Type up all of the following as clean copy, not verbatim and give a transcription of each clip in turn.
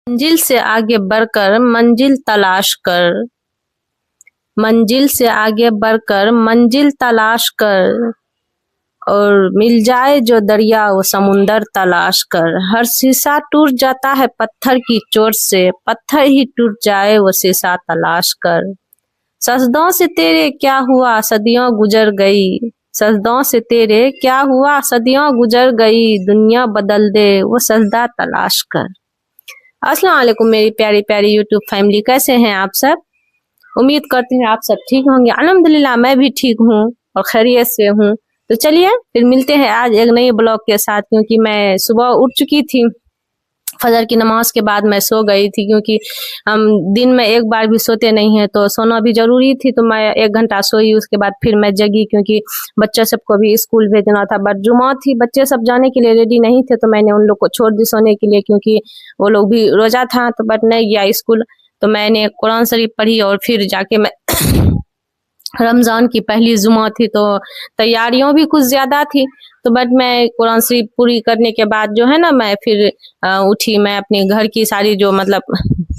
मंजिल से आगे बढ़कर मंजिल तलाश कर, मंजिल से आगे बढ़कर मंजिल तलाश कर, और मिल जाए जो दरिया वो समुंदर तलाश कर। हर शीशा टूट जाता है पत्थर की चोट से, पत्थर ही टूट जाए वो शीशा तलाश कर। सजदों से तेरे क्या हुआ सदियों गुजर गई, सजदों से तेरे क्या हुआ सदियों गुजर गई, दुनिया बदल दे वो सजदा तलाश कर। अस्सलाम वालेकुम मेरी प्यारी प्यारी यूट्यूब फैमिली, कैसे हैं आप सब? उम्मीद करती हूँ आप सब ठीक होंगे। अल्हम्दुलिल्लाह मैं भी ठीक हूँ और खैरियत से हूँ। तो चलिए फिर मिलते हैं आज एक नए ब्लॉग के साथ, क्योंकि मैं सुबह उठ चुकी थी। फजर की नमाज के बाद मैं सो गई थी, क्योंकि हम दिन में एक बार भी सोते नहीं हैं, तो सोना भी जरूरी थी। तो मैं 1 घंटा सोई, उसके बाद फिर मैं जगी, क्योंकि बच्चे सबको भी स्कूल भेजना था। बट जुमा थी, बच्चे सब जाने के लिए रेडी नहीं थे, तो मैंने उन लोग को छोड़ दी सोने के लिए, क्योंकि वो लोग भी रोजा था। तो बट नहीं गया स्कूल, तो मैंने कुरान शरीफ पढ़ी और फिर जाके मैं रमजान की पहली जुमा थी, तो तैयारियों भी कुछ ज्यादा थी। तो बट मैं कुरान शरीफ पूरी करने के बाद जो है ना, मैं फिर उठी। मैं अपने घर की सारी जो मतलब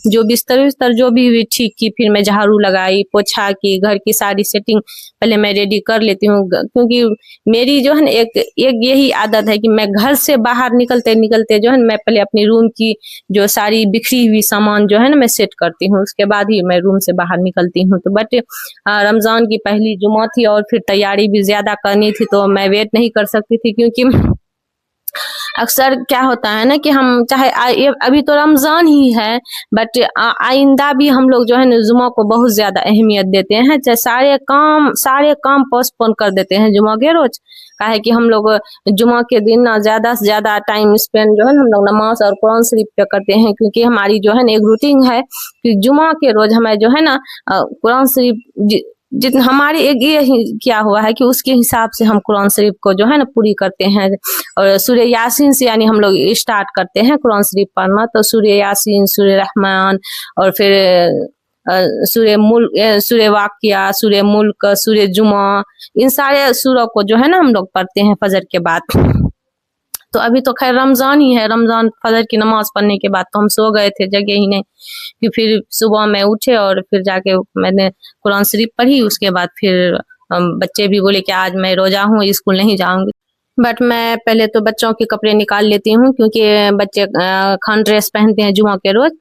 जो बिस्तर विस्तर जो भी ठीक की, फिर मैं झाड़ू लगाई, पोछा की, घर की सारी सेटिंग पहले मैं रेडी कर लेती हूँ। क्योंकि मेरी जो है ना एक यही आदत है कि मैं घर से बाहर निकलते निकलते जो है ना, मैं पहले अपनी रूम की जो सारी बिखरी हुई सामान जो है ना मैं सेट करती हूँ, उसके बाद ही मैं रूम से बाहर निकलती हूँ। तो बट रमजान की पहली जुमा थी और फिर तैयारी भी ज्यादा करनी थी, तो मैं वेट नहीं कर सकती थी। क्योंकि अक्सर क्या होता है ना कि हम चाहे अभी तो रमजान ही है, बट आइंदा भी हम लोग जो है ना जुमा को बहुत ज्यादा अहमियत देते हैं। चाहे सारे काम पोस्टपोन कर देते हैं जुमा के रोज। काहे कि हम लोग जुमा के दिन ना ज्यादा से ज्यादा टाइम स्पेंड जो है ना हम लोग नमाज और कुरान शरीफ पे करते हैं। क्योंकि हमारी जो है ना एक रूटीन है कि जुमा के रोज हमें जो है ना कुरान शरीफ जितना हमारी एक ये क्या हुआ है कि उसके हिसाब से हम कुरान शरीफ को जो है ना पूरी करते हैं। और सूर्य यासीन से यानी हम लोग स्टार्ट करते हैं कुरान शरीफ पढ़ना। तो सूर्य यासीन, सूर्य रहमान, और फिर सूर्य वाकिया, सूर्य मुल्क, सूर्य जुमा, इन सारे सूरों को जो है ना हम लोग पढ़ते हैं फजर के बाद। तो अभी तो खैर रमजान ही है, रमजान फजर की नमाज पढ़ने के बाद तो हम सो गए थे, जगह ही नहीं। फिर सुबह में उठे और फिर जाके मैंने कुरान शरीफ पढ़ी। उसके बाद फिर बच्चे भी बोले कि आज मैं रोजा हूँ, स्कूल नहीं जाऊंगी। बट मैं पहले तो बच्चों के कपड़े निकाल लेती हूँ, क्योंकि बच्चे खान ड्रेस पहनते हैं जुमा के रोज।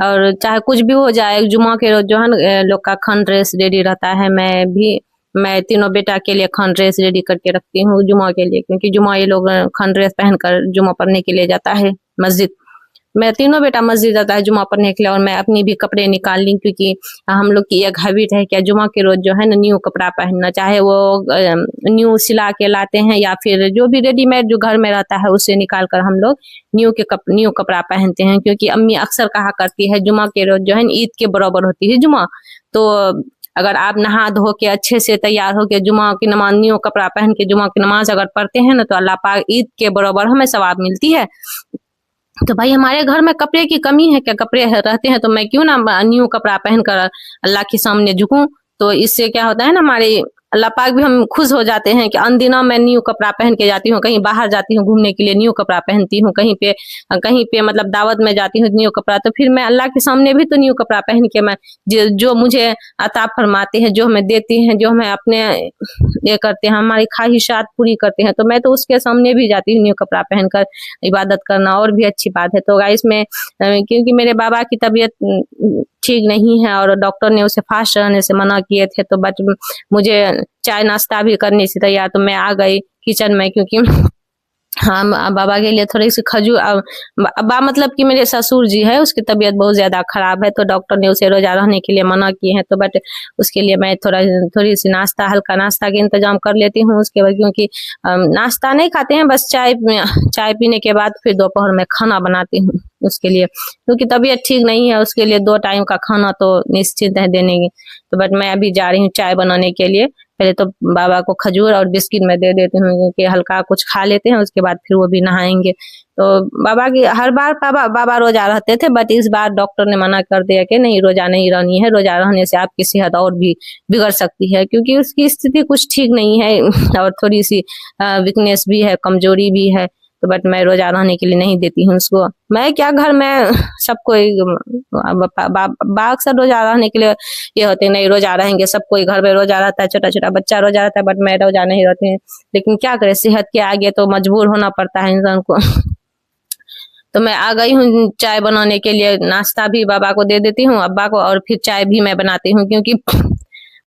और चाहे कुछ भी हो जाए, जुमा के रोज जो है ना लोग का खान ड्रेस रेडी रहता है। मैं तीनों बेटा के लिए खान ड्रेस रेडी करके रखती हूँ जुमा के लिए, क्योंकि जुमा ये लोग खान ड्रेस पहनकर जुमा पढ़ने के लिए जाता है मस्जिद। मैं तीनों बेटा मस्जिद जाता है जुमा पढ़ने के लिए, और मैं अपनी भी कपड़े निकाल ली, क्योंकि हम लोग की एक हैबिट है कि जुमा के रोज जो है ना न्यू कपड़ा पहनना, चाहे वो न्यू सिला के लाते हैं या फिर जो भी रेडीमेड जो घर में रहता है उससे निकाल कर हम लोग न्यू कपड़ा पहनते हैं। क्योंकि अम्मी अक्सर कहा करती है जुमा के रोज जो है ईद के बराबर होती है जुमा। तो अगर आप नहा धो के अच्छे से तैयार होके जुमा की नमाज न्यू कपड़ा पहन के जुमा की नमाज अगर पढ़ते हैं ना, तो अल्लाह पाक ईद के बराबर हमें सवाब मिलती है। तो भाई हमारे घर में कपड़े की कमी है क्या? कपड़े रहते हैं तो मैं क्यों ना न्यू कपड़ा पहनकर अल्लाह के सामने झुकूं। तो इससे क्या होता है ना, हमारे अल्लाह पाक भी हम खुश हो जाते हैं कि अनदिना मैं न्यू कपड़ा पहन के जाती हूँ, कहीं बाहर जाती हूँ घूमने के लिए न्यू कपड़ा पहनती हूँ, कहीं पे मतलब दावत में जाती हूँ न्यू कपड़ा। तो फिर मैं अल्लाह के सामने भी तो न्यू कपड़ा पहन के मैं जो मुझे अता फरमाते हैं, जो हमें देते हैं, जो हमें अपने ये करते हैं, हमारी ख्वाहिशात पूरी करते हैं, तो मैं तो उसके सामने भी जाती हूँ न्यू कपड़ा पहनकर इबादत करना, और भी अच्छी बात है। तो गाइस में क्योंकि मेरे बाबा की तबीयत ठीक नहीं है और डॉक्टर ने उसे फास्ट रहने से मना किए थे, तो बट मुझे चाय नाश्ता भी करने से तैयार, तो मैं आ गई किचन में। क्योंकि हाँ बाबा के लिए थोड़ी सी खजूर, बा मतलब कि मेरे ससुर जी है उसकी तबीयत बहुत ज्यादा खराब है, तो डॉक्टर ने उसे रोजा रहने के लिए मना किए हैं। तो बट उसके लिए मैं थोड़ी सी नाश्ता, हल्का नाश्ता के इंतजाम कर लेती हूँ उसके बाद। क्योंकि नाश्ता नहीं खाते हैं, बस चाय पीने के बाद फिर दोपहर में खाना बनाती हूँ उसके लिए, क्योंकि तबीयत ठीक नहीं है। उसके लिए 2 टाइम का खाना तो निश्चित है देने की। तो बट मैं अभी जा रही हूँ चाय बनाने के लिए। पहले तो बाबा को खजूर और बिस्किट में दे देती हूँ, क्योंकि हल्का कुछ खा लेते हैं, उसके बाद फिर वो भी नहाएंगे। तो बाबा की हर बार बाबा रोजा रहते थे, बट इस बार डॉक्टर ने मना कर दिया कि नहीं, रोजा नहीं रहनी है, रोजा रहने से आपकी सेहत और भी बिगड़ सकती है। क्योंकि उसकी स्थिति कुछ ठीक नहीं है और थोड़ी सी वीकनेस भी है, कमजोरी भी है। तो बट मैं रोजा रहने के लिए नहीं देती हूँ उसको। मैं क्या, घर में सबको अक्सर रोजा रहने के लिए ये होते हैं, नहीं रोजा रहेंगे, सब कोई घर में रोजा रहता है, छोटा छोटा बच्चा रोजा रहता है, बट मैं रोजा नहीं रहती हूँ। लेकिन क्या करे, सेहत के आगे तो मजबूर होना पड़ता है इंसान को। तो मैं आ गई हूँ चाय बनाने के लिए, नाश्ता भी बाबा को दे देती हूँ, अब्बा को, और फिर चाय भी मैं बनाती हूँ। क्योंकि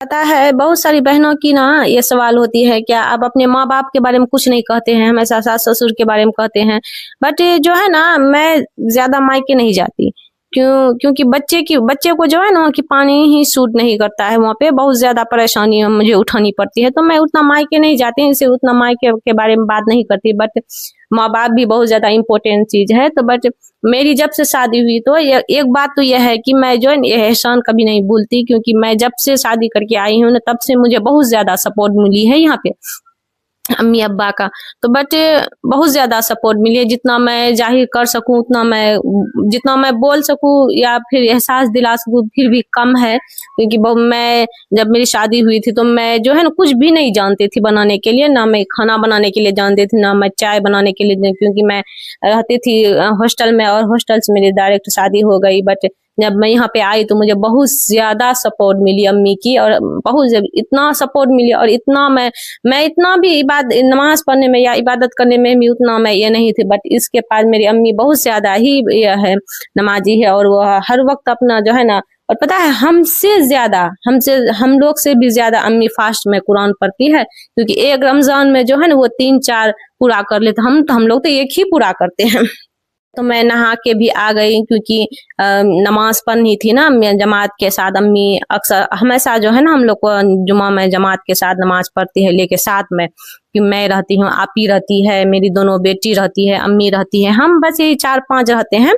पता है बहुत सारी बहनों की ना ये सवाल होती है, क्या आप अपने माँ बाप के बारे में कुछ नहीं कहते हैं, हमेशा सास ससुर के बारे में कहते हैं। बट जो है ना, मैं ज्यादा मायके नहीं जाती। क्योंकि बच्चे को जो है ना कि पानी ही सूट नहीं करता है, वहाँ पे बहुत ज्यादा परेशानी मुझे उठानी पड़ती है, तो मैं उतना मायके नहीं जाती, इससे उतना मायके के बारे में बात नहीं करती। बट माँ बाप भी बहुत ज्यादा इम्पोर्टेंट चीज है। तो बट मेरी जब से शादी हुई तो एक बात तो यह है कि मैं जो है ये एहसान कभी नहीं भूलती, क्योंकि मैं जब से शादी करके आई हूँ ना, तब से मुझे बहुत ज्यादा सपोर्ट मिली है यहाँ पे अम्मी अब्बा का। तो बट बहुत ज्यादा सपोर्ट मिली है, जितना मैं जाहिर कर सकूं उतना मैं, जितना मैं बोल सकूं या फिर एहसास दिला सकूं फिर भी कम है। क्योंकि मैं जब मेरी शादी हुई थी तो मैं जो है ना कुछ भी नहीं जानती थी बनाने के लिए, ना मैं खाना बनाने के लिए जानती थी, ना मैं चाय बनाने के लिए, क्योंकि मैं रहती थी हॉस्टल में, और हॉस्टल से मेरी डायरेक्ट शादी हो गई। बट जब मैं यहाँ पे आई तो मुझे बहुत ज्यादा सपोर्ट मिली अम्मी की, और इतना सपोर्ट मिली, और इतना मैं इतना भी नमाज पढ़ने में या इबादत करने में भी उतना मैं ये नहीं थी। बट इसके बाद मेरी अम्मी बहुत ज्यादा ही ये है, नमाजी है, और वो हर वक्त अपना जो है ना, और पता है हम लोग से भी ज्यादा अम्मी फास्ट में कुरान पढ़ती है। क्योंकि एक रमजान में जो है ना वो 3-4 पूरा कर लेते, हम लोग तो एक ही पूरा करते हैं। तो मैं नहा के भी आ गई, क्योंकि नमाज पढ़नी थी ना जमात के साथ। अम्मी अक्सर हमेशा जो है ना हम लोग को जुमा में जमात के साथ नमाज पढ़ती है लेके साथ में, कि मैं रहती हूँ, आपी रहती है, मेरी दोनों बेटी रहती है, अम्मी रहती है, हम बस यही 4-5 रहते हैं,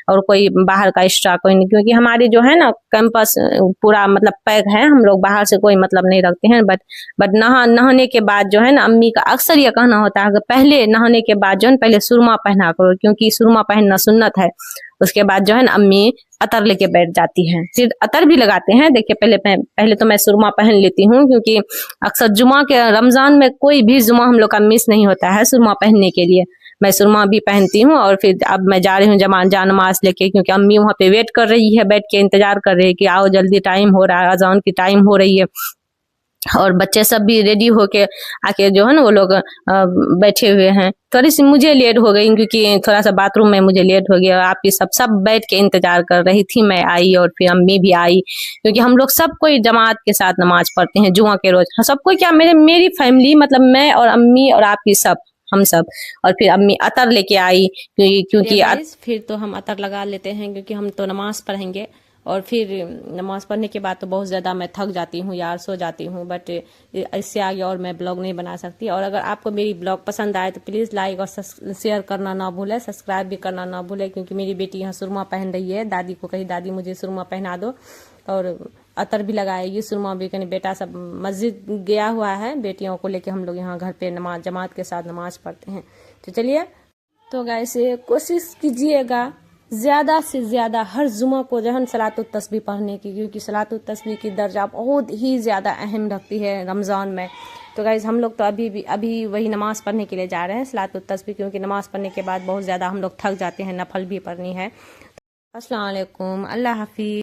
और कोई बाहर का एक्स्ट्रा कोई नहीं। क्योंकि हमारी जो है ना कैंपस पूरा मतलब पैक है, हम लोग बाहर से कोई मतलब नहीं रखते हैं। बट नहाने के बाद जो है ना अम्मी का अक्सर ये कहना होता है कि पहले नहाने के बाद जो है पहले सुरमा पहना करो, क्योंकि सुरमा पहनना सुन्नत है। उसके बाद जो है ना अम्मी अतर लेके बैठ जाती हैं, फिर अतर भी लगाते हैं। देखिए पहले तो मैं सुरमा पहन लेती हूँ, क्योंकि अक्सर जुमा के रमजान में कोई भी जुमा हम लोग का मिस नहीं होता है सुरमा पहनने के लिए। मैं सुरमा भी पहनती हूँ, और फिर अब मैं जा रही हूँ नमाज लेके, क्योंकि अम्मी वहाँ पे वेट कर रही है, बैठ के इंतजार कर रही है कि आओ जल्दी टाइम हो रहा है, अजान की टाइम हो रही है। और बच्चे सब भी रेडी होके आके जो है ना वो लोग बैठे हुए हैं। थोड़ी सी मुझे लेट हो गई, क्योंकि थोड़ा सा बाथरूम में मुझे लेट हो गया। आप ये सब बैठ के इंतजार कर रही थी, मैं आई, और फिर अम्मी भी आई, क्योंकि हम लोग सब कोई जमात के साथ नमाज पढ़ते हैं जुमा के रोज। सबको क्या, मेरी फैमिली मतलब मैं और अम्मी और आप ही सब, हम सब। और फिर अम्मी अतर लेके आई, क्योंकि फिर तो हम अतर लगा लेते हैं, क्योंकि हम तो नमाज पढ़ेंगे। और फिर नमाज पढ़ने के बाद तो बहुत ज़्यादा मैं थक जाती हूँ यार, सो जाती हूँ। बट इससे आगे और मैं ब्लॉग नहीं बना सकती। और अगर आपको मेरी ब्लॉग पसंद आए तो प्लीज़ लाइक और शेयर करना ना भूलें, सब्सक्राइब भी करना ना भूलें। क्योंकि मेरी बेटी यहाँ सुरमा पहन रही है, दादी को कही दादी मुझे सुरमा पहना दो, और अतर भी लगाएगी, सुरमा भी। कहीं बेटा सब मस्जिद गया हुआ है, बेटियों को लेके हम लोग यहाँ घर पे जमात के साथ नमाज पढ़ते हैं। तो चलिए, तो गाइस कोशिश कीजिएगा ज़्यादा से ज़्यादा हर जुमा को जो है सलातुत तस्बीह पढ़ने की, क्योंकि सलातुत तस्बीह की दर्जा बहुत ही ज़्यादा अहम रखती है रमज़ान में। तो गाइस हम लोग तो अभी वही नमाज़ पढ़ने के लिए जा रहे हैं, सलातुत तस्बीह, क्योंकि नमाज़ पढ़ने के बाद बहुत ज़्यादा हम लोग थक जाते हैं, नफल भी पढ़नी है। अस्सलाम वालेकुम, अल्लाह हाफिज़।